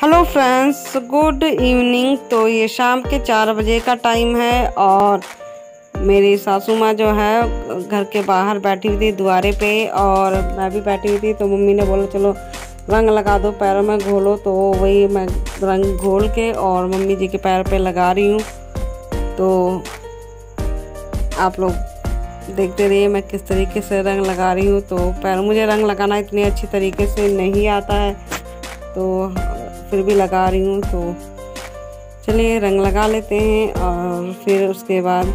Hello friends, good evening. तो ये शाम के 4 बजे का टाइम है और मेरी सासू माँ जो है घर के बाहर बैठी हुई थी द्वारे पे और मैं भी बैठी हुई थी। तो मम्मी ने बोला चलो रंग लगा दो, पैरों में घोलो। तो वही मैं रंग घोल के और मम्मी जी के पैर पे लगा रही हूँ। तो आप लोग देखते रहिए मैं किस तरीके से रंग लगा रही हूँ। तो पैर मुझे रंग लगाना इतनी अच्छी तरीके से नहीं आता है, तो फिर भी लगा रही हूँ। तो चलिए रंग लगा लेते हैं और फिर उसके बाद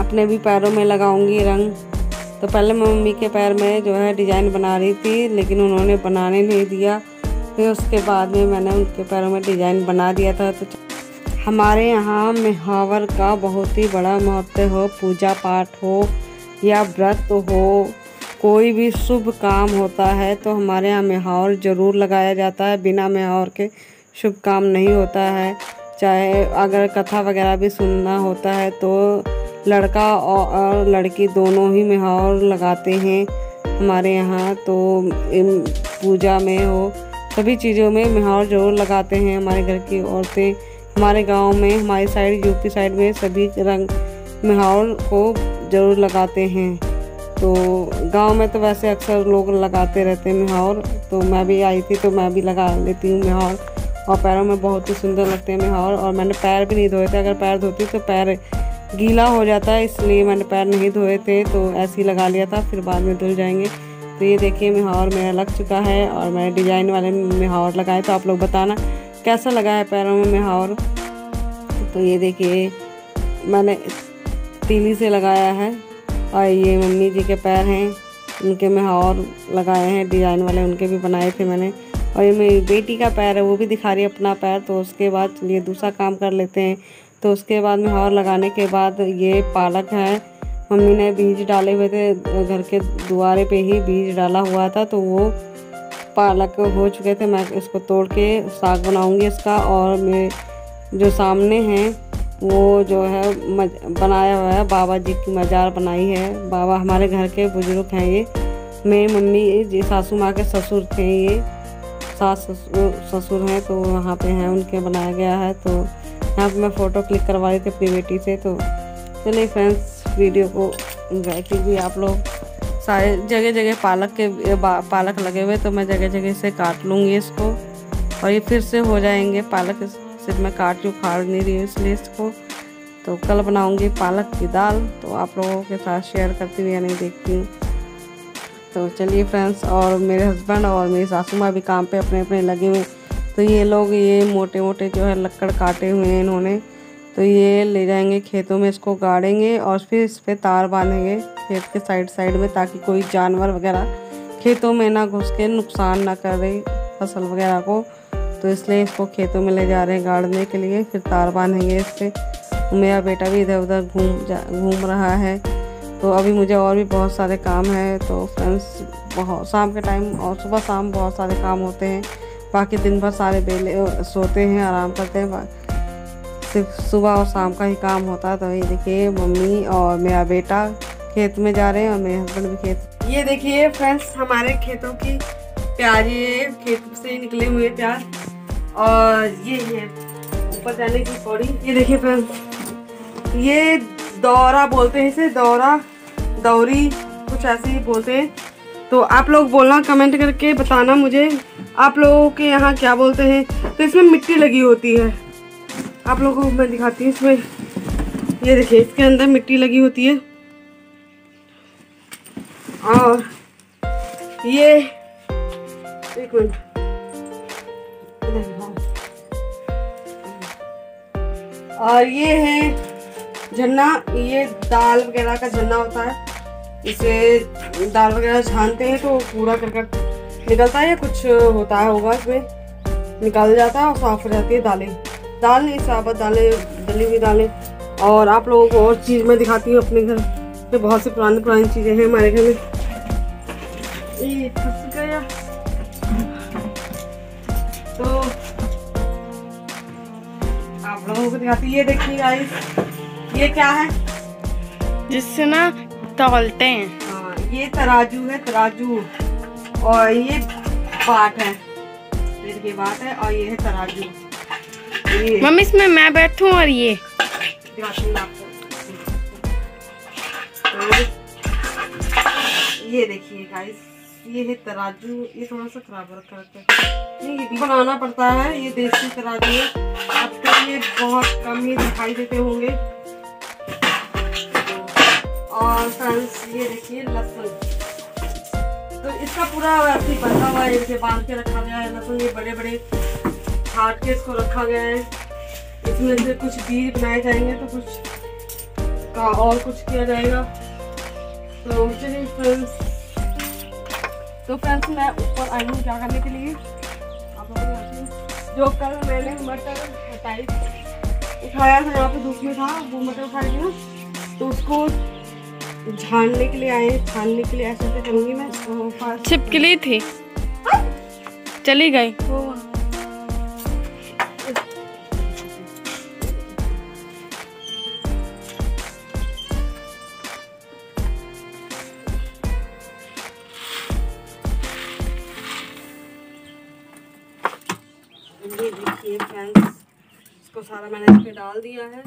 अपने भी पैरों में लगाऊंगी रंग। तो पहले मैं मम्मी के पैर में जो है डिज़ाइन बना रही थी, लेकिन उन्होंने बनाने नहीं दिया। फिर उसके बाद में मैंने उनके पैरों में डिज़ाइन बना दिया था। तो हमारे यहाँ महावर का बहुत ही बड़ा महत्व हो, पूजा पाठ हो या व्रत हो, कोई भी शुभ काम होता है तो हमारे यहाँ महावर ज़रूर लगाया जाता है। बिना महावर के शुभ काम नहीं होता है। चाहे अगर कथा वगैरह भी सुनना होता है तो लड़का और लड़की दोनों ही महावर लगाते हैं हमारे यहाँ। तो पूजा में हो सभी चीज़ों में महावर ज़रूर लगाते हैं हमारे घर की औरतें। हमारे गांव में, हमारी साइड यूपी साइड में सभी रंग महावर को ज़रूर लगाते हैं। तो गांव में तो वैसे अक्सर लोग लगाते रहते हैं महावर। तो मैं भी आई थी तो मैं भी लगा लेती हूँ महावर और पैरों में बहुत ही सुंदर लगते हैं महावर। और मैंने पैर भी नहीं धोए थे, अगर पैर धोती तो पैर गीला हो जाता है, इसलिए मैंने पैर नहीं धोए थे। तो ऐसे ही लगा लिया था, फिर बाद में धुल जाएंगे। तो ये देखिए महावर मेरा लग चुका है और मैंने डिज़ाइन वाले महावर लगाए। तो आप लोग बताना कैसा लगा है पैरों में महावर। तो ये देखिए मैंने तीली से लगाया है और ये मम्मी जी के पैर हैं, उनके महावर लगाए हैं डिज़ाइन वाले, उनके भी बनाए थे मैंने। और ये मेरी बेटी का पैर है, वो भी दिखा रही है अपना पैर। तो उसके बाद चलिए दूसरा काम कर लेते हैं। तो उसके बाद महावर लगाने के बाद ये पालक है, मम्मी ने बीज डाले हुए थे, घर के द्वारे पे ही बीज डाला हुआ था। तो वो पालक हो चुके थे, मैं इसको तोड़ के साग बनाऊंगी इसका। और मेरे जो सामने हैं वो जो है बनाया हुआ है, बाबा जी की मजार बनाई है। बाबा हमारे घर के बुजुर्ग हैं, ये मेरी मम्मी जी सासू माँ के ससुर थे, ये सास ससुर हैं। तो वहाँ पे हैं, उनके बनाया गया है। तो यहाँ पे मैं फ़ोटो क्लिक करवा रही थी अपनी बेटी से। तो चलिए फ्रेंड्स वीडियो को एंजॉय कीजिए आप लोग। सारे जगह जगह पालक लगे हुए, तो मैं जगह जगह से काट लूँगी इसको और ये फिर से हो जाएंगे। पालक सिर्फ मैं काट के उखाड़ नहीं रही हूँ इसलिए इसको। तो कल बनाऊँगी पालक की दाल, तो आप लोगों के साथ शेयर करती हुई या नहीं देखती हूँ। तो चलिए फ्रेंड्स, और मेरे हस्बैंड और मेरी सासू माँ भी काम पे अपने अपने लगे हुए। तो ये लोग ये मोटे मोटे जो है लक्कड़ काटे हुए हैं इन्होंने, तो ये ले जाएंगे खेतों में, इसको गाड़ेंगे और फिर इस पर तार बांधेंगे खेत के साइड में, ताकि कोई जानवर वगैरह खेतों में ना घुस के नुकसान ना करे फसल वगैरह को। तो इसलिए इसको खेतों में ले जा रहे हैं गाड़ने के लिए, फिर तार बांधेंगे इस पर। मेरा बेटा भी इधर उधर घूम रहा है। तो अभी मुझे और भी बहुत सारे काम हैं। तो फ्रेंड्स बहुत शाम के टाइम और सुबह शाम बहुत सारे काम होते हैं, बाकी दिन भर सारे बेले सोते हैं, आराम करते हैं, सिर्फ सुबह और शाम का ही काम होता है। तो ये देखिए मम्मी और मेरा बेटा खेत में जा रहे हैं और मेरे हस्बैंड भी खेत। ये देखिए फ्रेंड्स हमारे खेतों की प्याज, ये खेत से निकले हुए प्याज। और ये है ऊपर जाने की पौड़ी। ये देखिए फ्रेंड्स, ये दौरा बोलते हैं इसे, दौरी कुछ ऐसे ही बोलते हैं। तो आप लोग बोलना कमेंट करके बताना मुझे आप लोगों के यहाँ क्या बोलते हैं। तो इसमें मिट्टी लगी होती है, आप लोगों को मैं दिखाती हूँ। इसमें ये देखिए इसके अंदर मिट्टी लगी होती है। और ये एक मिनट, और ये है झन्ना, ये दाल वगैरह का झन्ना होता है। इसे दाल वगैरह छानते हैं तो पूरा करकट निकलता है या कुछ होता है होगा, इसमें निकाल जाता है और साफ हो जाती है दालें। दाल नहीं, साबुत दालें, दली हुई दालें। और आप लोगों को और चीज़ मैं दिखाती हूँ अपने घर पे। बहुत सी पुरानी चीज़ें हैं हमारे घर में। ये फंस गया। तो आप लोगों को दिखाती, ये देखिए गाइस, ये क्या है जिससे ना तौलते हैं। हाँ, ये तराजू है, तराजू। और ये बाट है, ये बात है। और ये है तराजू, मम्मी इसमें मैं बैठूं और ये दिखाती हूँ आपको। तो ये देखिए गाइस, ये है तराजू। ये थोड़ा सा खराब रखा है, ये भी बनाना पड़ता है। ये देसी तराजू है, अब तो ये बहुत कम ही दिखाई देते होंगे। और फ्रेंड्स ये देखिए लहसुन, तो इसका पूरा वैसे ही बंधा हुआ है, इसे बांध के रखा गया है। लहसुन ये बड़े बड़े काट के इसको रखा गया है। इसमें से कुछ बीज बनाए जाएंगे, तो कुछ का और कुछ किया जाएगा। तो चलिए फ्रेंड्स, मैं ऊपर आई हूँ क्या करने के लिए। आप जो कल मैंने मटर हटाई उठाया था, यहाँ पे धूप में था, वो मटर उठाई थी ना, तो उसको झाड़ने के लिए आए। छानने के लिए ऐसे करूँगी मैं। तो छिपकली थी, चली गई। ये देखिए फ्रेंड्स, इसको सारा मैंने इस पे डाल दिया है।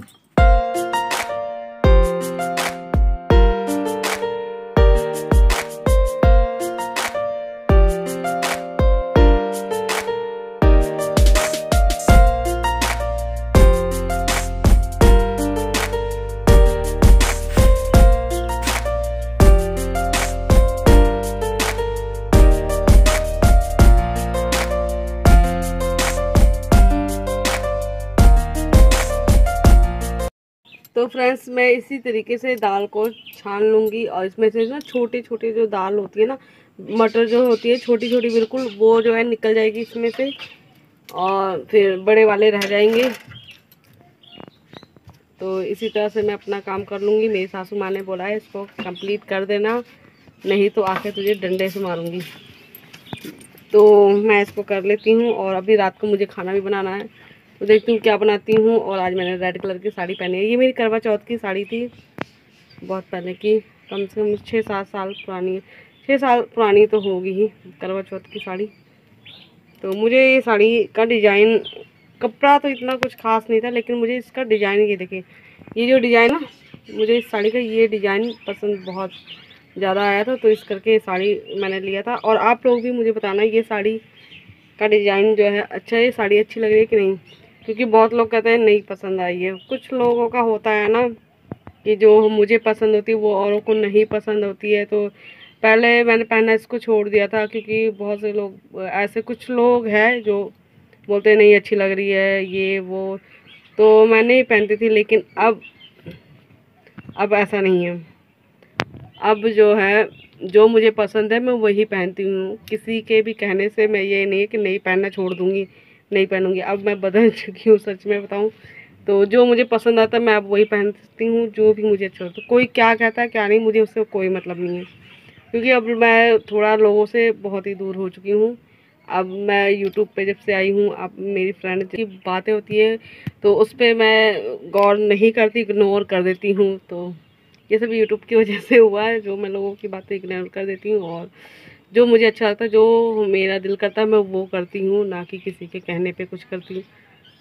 तो फ्रेंड्स, मैं इसी तरीके से दाल को छान लूँगी। और इसमें से ना छोटे छोटे जो दाल होती है ना, मटर जो होती है छोटी छोटी बिल्कुल, वो जो है निकल जाएगी इसमें से, और फिर बड़े वाले रह जाएंगे। तो इसी तरह से मैं अपना काम कर लूँगी। मेरी सासू माँ ने बोला है इसको कंप्लीट कर देना, नहीं तो आके तुझे डंडे से मारूँगी। तो मैं इसको कर लेती हूँ। और अभी रात को मुझे खाना भी बनाना है, तो देखती हूँ क्या बनाती हूँ। और आज मैंने रेड कलर की साड़ी पहनी है। ये मेरी करवा चौथ की साड़ी थी, बहुत पहले की, कम से कम 6-7 साल पुरानी है। 6 साल पुरानी तो होगी ही करवा चौथ की साड़ी। तो मुझे ये साड़ी का डिज़ाइन, कपड़ा तो इतना कुछ खास नहीं था, लेकिन मुझे इसका डिज़ाइन, ये देखिए ये जो डिज़ाइन ना, मुझे इस साड़ी का ये डिज़ाइन पसंद बहुत ज़्यादा आया था। तो इस करके ये साड़ी मैंने लिया था। और आप लोग भी मुझे बताना ये साड़ी का डिज़ाइन जो है अच्छा है, ये साड़ी अच्छी लग रही है कि नहीं, क्योंकि बहुत लोग कहते हैं नहीं पसंद आई है। कुछ लोगों का होता है ना कि जो मुझे पसंद होती है वो औरों को नहीं पसंद होती है। तो पहले मैंने पहनना इसको छोड़ दिया था, क्योंकि बहुत से लोग ऐसे, कुछ लोग हैं जो बोलते हैं नहीं अच्छी लग रही है ये वो, तो मैं नहीं पहनती थी। लेकिन अब ऐसा नहीं है। अब जो है, जो मुझे पसंद है मैं वही पहनती हूँ। किसी के भी कहने से मैं ये नहीं है कि नहीं पहनना छोड़ दूँगी, नहीं पहनूंगी। अब मैं बदल चुकी हूँ, सच में बताऊँ तो। जो मुझे पसंद आता है मैं अब वही पहनती हूँ, जो भी मुझे अच्छा लगता है। कोई क्या कहता है क्या नहीं, मुझे उससे कोई मतलब नहीं है, क्योंकि अब मैं थोड़ा लोगों से बहुत ही दूर हो चुकी हूँ। अब मैं यूट्यूब पे जब से आई हूँ, अब मेरी फ्रेंड की बातें होती है तो उस पर मैं गौर नहीं करती, इग्नोर कर देती हूँ। तो ये सब यूट्यूब की वजह से हुआ है, जो मैं लोगों की बातें इग्नोर कर देती हूँ। और जो मुझे अच्छा लगता है, जो मेरा दिल करता है, मैं वो करती हूँ, ना कि किसी के कहने पे कुछ करती हूँ।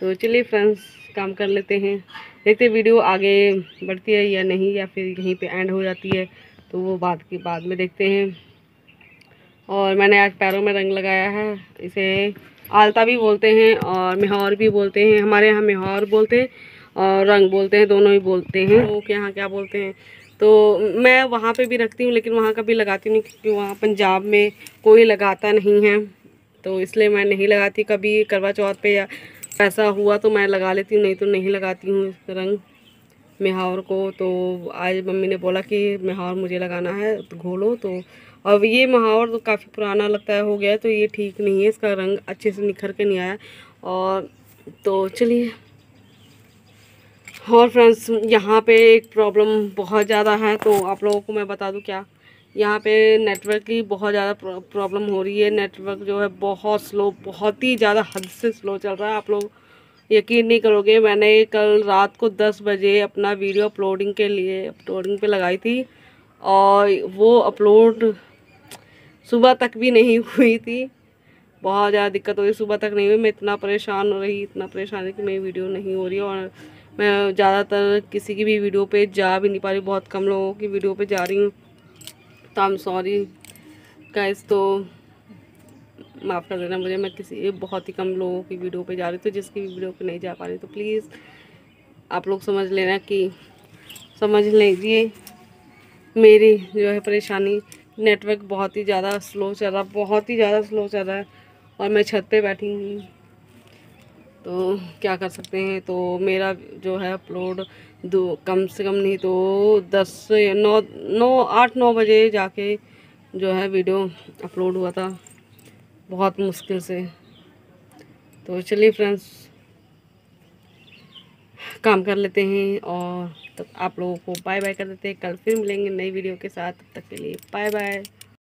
तो चलिए फ्रेंड्स, काम कर लेते हैं, देखते हैं वीडियो आगे बढ़ती है या नहीं, या फिर यहीं पे एंड हो जाती है, तो वो बाद में देखते हैं। और मैंने आज पैरों में रंग लगाया है। इसे आलता भी बोलते हैं और मेहौर भी बोलते हैं। हमारे यहाँ मेहौर बोलते हैं और रंग बोलते हैं, दोनों ही बोलते हैं। लोगों के यहाँ क्या बोलते हैं, तो मैं वहाँ पे भी रखती हूँ, लेकिन वहाँ का भी लगाती नहीं, क्योंकि वहाँ पंजाब में कोई लगाता नहीं है, तो इसलिए मैं नहीं लगाती। कभी करवा चौथ पे या ऐसा हुआ तो मैं लगा लेती हूँ, नहीं तो नहीं लगाती हूँ रंग मेहौर को। तो आज मम्मी ने बोला कि मेहौर मुझे लगाना है, तो घोलो। तो अब ये मेहौर तो काफ़ी पुराना लगता है, हो गया है, तो ये ठीक नहीं है, इसका रंग अच्छे से निखर के नहीं आया। और तो चलिए, और फ्रेंड्स यहाँ पे एक प्रॉब्लम बहुत ज़्यादा है, तो आप लोगों को मैं बता दूँ क्या, यहाँ पे नेटवर्क की बहुत ज़्यादा प्रॉब्लम हो रही है। नेटवर्क जो है बहुत स्लो, बहुत ही ज़्यादा हद से स्लो चल रहा है। आप लोग यकीन नहीं करोगे, मैंने कल रात को 10 बजे अपना वीडियो अपलोडिंग पे लगाई थी, और वो अपलोड सुबह तक भी नहीं हुई थी। बहुत ज़्यादा दिक्कत हो रही, सुबह तक नहीं हुई। मैं इतना परेशान हो रही, इतना परेशान है कि मेरी वीडियो नहीं हो रही, और मैं ज़्यादातर किसी की भी वीडियो पे जा भी नहीं पा रही, बहुत कम लोगों की वीडियो पे जा रही हूँ। तो आई एम सॉरी गाइस, तो माफ़ कर देना मुझे। मैं किसी बहुत ही कम लोगों की वीडियो पे जा रही, तो जिसकी वीडियो पे नहीं जा पा रही तो प्लीज़ आप लोग समझ लेना, कि समझ लीजिए मेरी जो है परेशानी। नेटवर्क बहुत ही ज़्यादा स्लो चल रहा, बहुत ही ज़्यादा स्लो चल रहा है, और मैं छत पे बैठी हूँ, तो क्या कर सकते हैं। तो मेरा जो है अपलोड कम से कम नहीं तो 10 से 8-9 बजे जाके जो है वीडियो अपलोड हुआ था, बहुत मुश्किल से। तो चलिए फ्रेंड्स, काम कर लेते हैं, और तब आप लोगों को बाय बाय कर देते हैं। कल फिर मिलेंगे नई वीडियो के साथ, तब तक के लिए बाय बाय।